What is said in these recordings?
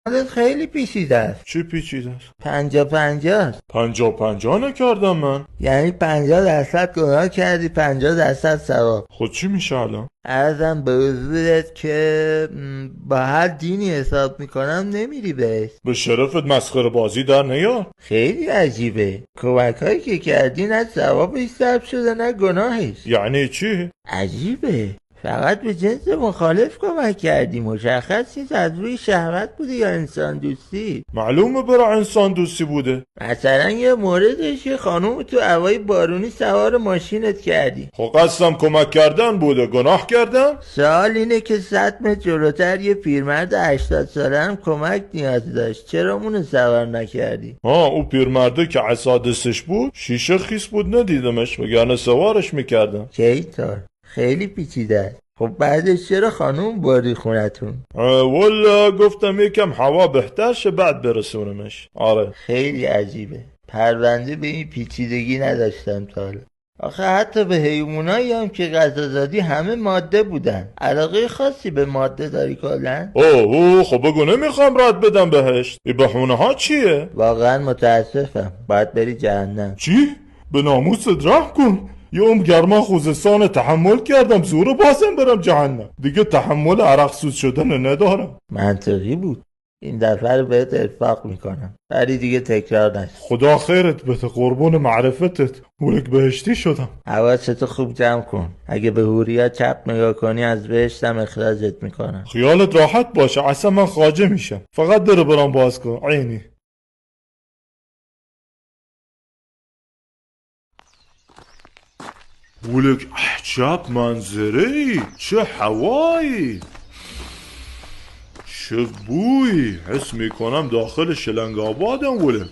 حالت خیلی پیچیده است. چی پیچیده است؟ 50-50 است. 50 نکردم من. یعنی 50% گناه کردی، 50% ثواب. خود چی میشه الان؟ عرضم به حضورت که با هر دینی حساب میکنم نمیری بهش. به شرفت مسخره بازی در نیار. خیلی عجیبه. کمک هایی که کردی نه ثوابش ثبت شده نه گناهش. یعنی چی؟ عجیبه. فقط به جنس مخالف کمک کردی. مشخص نیست از روی شهوت بوده یا انسان دوستی. معلومه برای انسان دوستی بوده. مثلا یه موردش یه خانوم تو هوای بارونی سوار ماشینت کردی. خب قصدم کمک کردن بوده، گناه کردم؟ سوال اینه که 100 متر جلوتر یه پیرمرد 80 ساله هم کمک نیاز داشت، چرا اونو سوار نکردی؟ او پیرمرده که عصا دستش بود شیشه خیس بود ندیدمش، وگرنه سوارش میکردم. چیطور؟ خیلی پیچیده است. خب بعدش چرا خانوم بردی خونتون؟ والا گفتم یکم هوا بهتر شه بعد برسونمش. آره خیلی عجیبه. پرونده به این پیچیدگی نداشتم تا حالا. آخه حتی به حیوانایی هم که غذا دادی همه ماده بودن. علاقه خاصی به ماده داری کلا؟ خب بگو نمیخوام رد بدم بهشت. این بهونه ها چیه؟ واقعا متاسفم. باید بری جهنم. چی؟ به ناموست رحم کن. یه گرما خوزستان تحمل کردم، زور بازم برم جهنم. دیگه تحمل عرق سوز شدن ندارم. منطقی بود. این دفعه رو بهت ارفاق میکنم، ولی دیگه تکرار نشه. خدا خیرت بده، قربون معرفتت. مولک بهشتی شدم. حواستو خوب جمع کن. اگه به حوریا چپ نگاه کنی از بهشتم اخراجت میکنم. خیالت راحت باشه، اصلا من خواجه میشم. فقط در برام باز کن. عینی مولک عجب منظره، چه هوایی، چه بویی. حس میکنم داخل شلنگ آبادم. ولک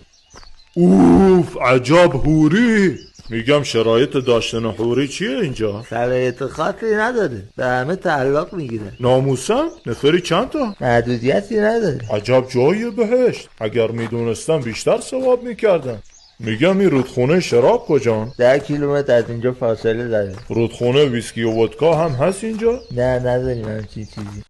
اوف عجب حوری. میگم شرایط داشتن حوری چیه اینجا؟ شرایط خاصی نداره، به همه تعلق میگیره. ناموسم؟ نفری چند تا؟ محدودیتی نداره. عجب جایی بهشت. اگر میدونستم بیشتر ثواب میکردم. میگم این رودخونه شراب کجان؟ 10 کیلومتر از اینجا فاصله داره. رودخونه ویسکی و ودکا هم هست اینجا؟ نه نداریم همچین چیزی.